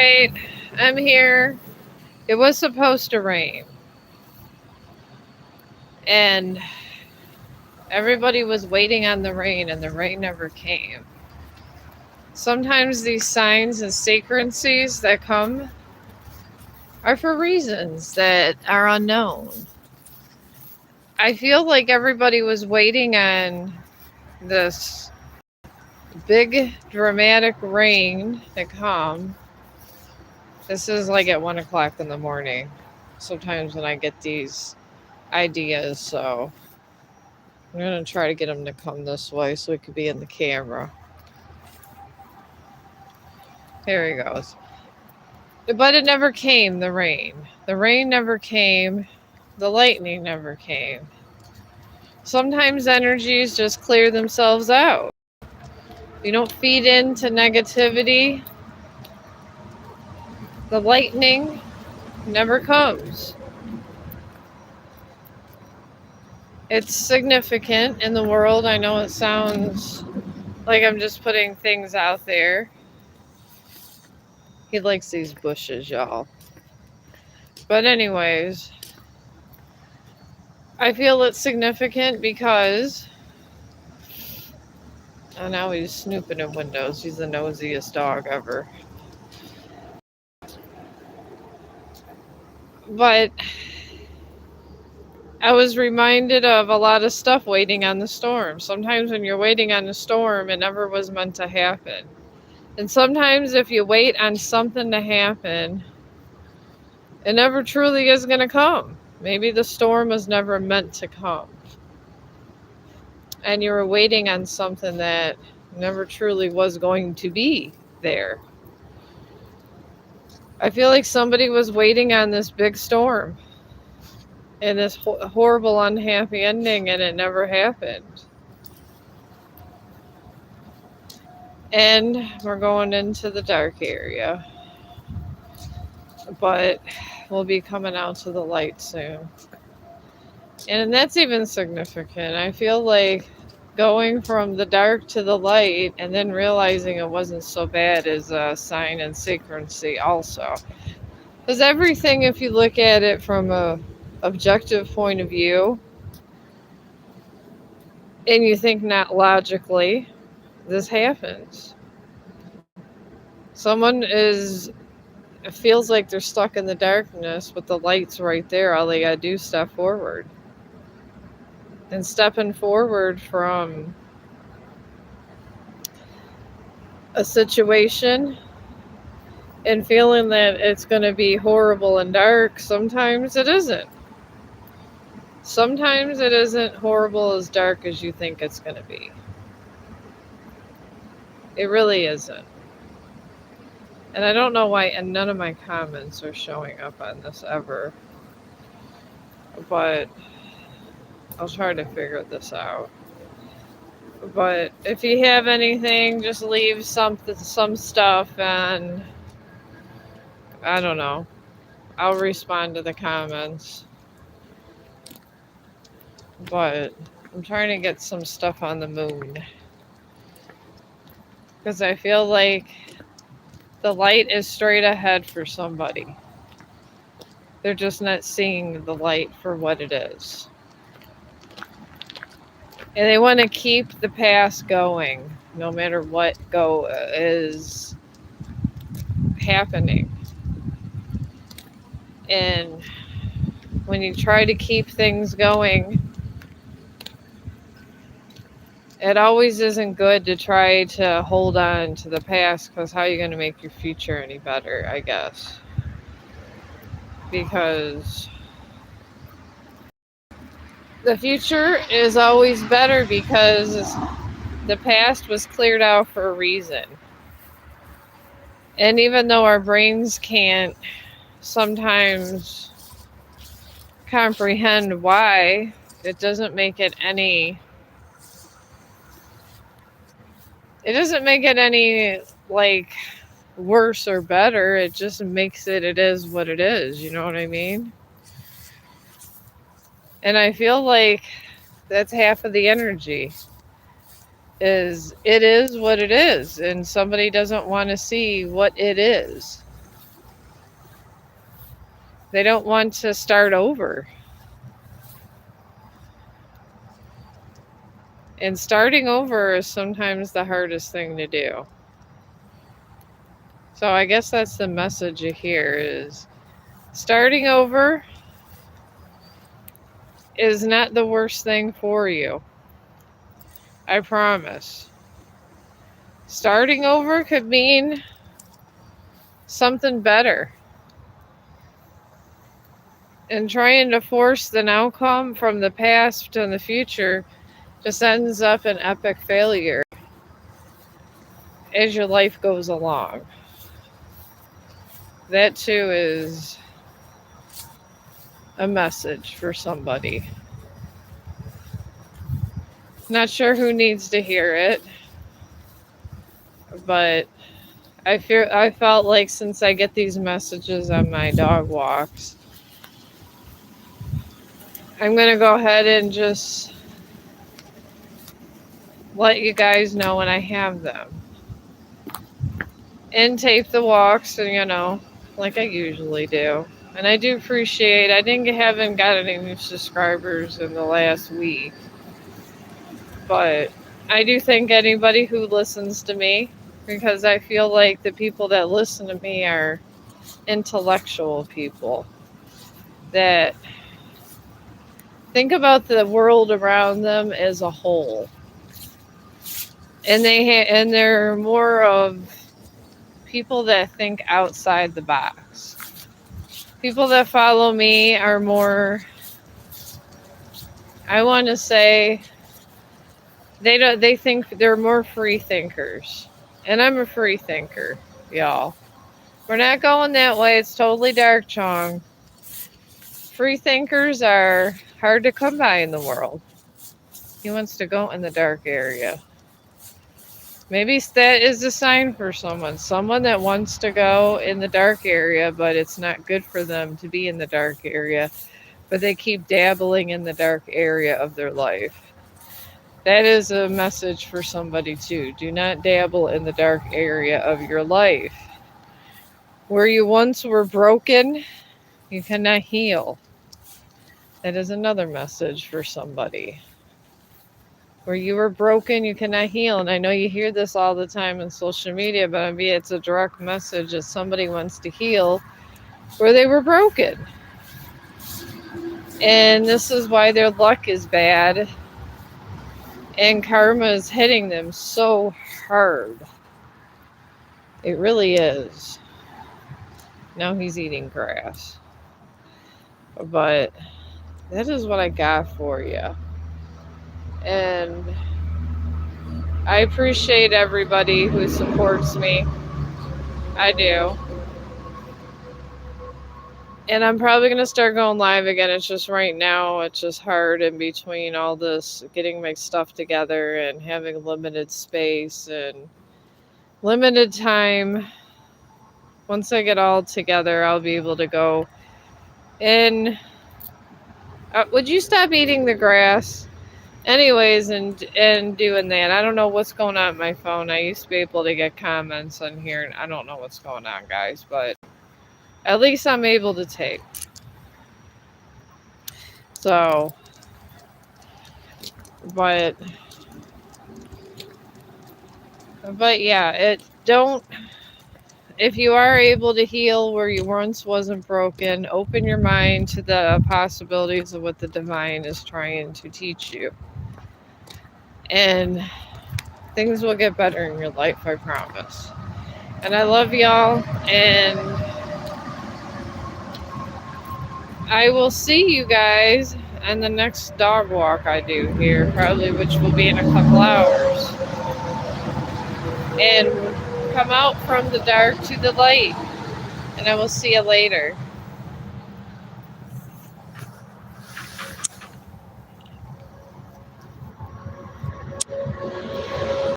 right, I'm here. It was supposed to rain, and everybody was waiting on the rain, and the rain never came. Sometimes these signs and synchronicities that come are for reasons that are unknown. I feel like everybody was waiting on this big dramatic rain to come. This is like at 1 o'clock in the morning. Sometimes when I get these ideas, so I'm gonna try to get them to come this way so it could be in the camera. Here he goes. But it never came, the rain. The rain never came. The lightning never came. Sometimes energies just clear themselves out. You don't feed into negativity. The lightning never comes. It's significant in the world. I know it sounds like I'm just putting things out there. He likes these bushes, y'all. But, anyways, I feel it's significant because. Oh, now he's snooping in windows. He's the nosiest dog ever. But I was reminded of a lot of stuff waiting on the storm. Sometimes when you're waiting on a storm, it never was meant to happen. And sometimes if you wait on something to happen, it never truly is going to come. Maybe the storm was never meant to come. And you were waiting on something that never truly was going to be there. I feel like somebody was waiting on this big storm and this horrible, unhappy ending, and it never happened. And we're going into the dark area, but we'll be coming out to the light soon. And that's even significant. I feel like going from the dark to the light and then realizing it wasn't so bad is a sign and synchronicity also. Because everything, if you look at it from a objective point of view and you think not logically, this happens. Someone it feels like they're stuck in the darkness, but the light's right there. All they gotta do is step forward. And stepping forward from a situation and feeling that it's going to be horrible and dark, sometimes it isn't. Sometimes it isn't horrible as dark as you think it's going to be. It really isn't. And I don't know why, and none of my comments are showing up on this ever. But I'll try to figure this out. But if you have anything, just leave some stuff, and I don't know. I'll respond to the comments. But I'm trying to get some stuff on the moon. Because I feel like the light is straight ahead for somebody. They're just not seeing the light for what it is. And they want to keep the past going, no matter what is happening. And when you try to keep things going, it always isn't good to try to hold on to the past, because how are you going to make your future any better, I guess? Because the future is always better because the past was cleared out for a reason. And even though our brains can't sometimes comprehend why, it doesn't make it any like worse or better. It just makes it is what it is, you know what I mean? And I feel like that's half of the energy. It is what it is, and somebody doesn't want to see what it is. They don't want to start over. And starting over is sometimes the hardest thing to do. So I guess that's the message you hear is starting over is not the worst thing for you. I promise. Starting over could mean something better. And trying to force an outcome from the past to the future just ends up in epic failure as your life goes along. That too is a message for somebody. Not sure who needs to hear it, but I felt like since I get these messages on my dog walks, I'm gonna go ahead and just let you guys know when I have them. And tape the walks, and like I usually do. And I do appreciate. Haven't got any new subscribers in the last week, but I do thank anybody who listens to me because I feel like the people that listen to me are intellectual people that think about the world around them as a whole, and they're more of people that think outside the box. People that follow me are more, I want to say, they think they're more free thinkers. And I'm a free thinker, y'all. We're not going that way. It's totally dark, Chong. Free thinkers are hard to come by in the world. He wants to go in the dark area. Maybe that is a sign for someone that wants to go in the dark area, but it's not good for them to be in the dark area, but they keep dabbling in the dark area of their life. That is a message for somebody too. Do not dabble in the dark area of your life. Where you once were broken, you cannot heal. That is another message for somebody. Where you were broken, you cannot heal. And I know you hear this all the time on social media, but maybe it's a direct message that somebody wants to heal where they were broken. And this is why their luck is bad. And karma is hitting them so hard. It really is. Now he's eating grass. But that is what I got for you. And I appreciate everybody who supports me. I do. And I'm probably going to start going live again. It's just right now, it's just hard in between all this, getting my stuff together and having limited space and limited time. Once I get all together, I'll be able to go in. Would you stop eating the grass? Anyways, and doing that. I don't know what's going on with my phone. I used to be able to get comments on here, and I don't know what's going on, guys. But at least I'm able to tape. So, but yeah, if you are able to heal where you once wasn't broken, open your mind to the possibilities of what the divine is trying to teach you. And things will get better in your life, I promise. And I love y'all, and I will see you guys on the next dog walk I do here, probably, which will be in a couple hours. And come out from the dark to the light, and I will see you later.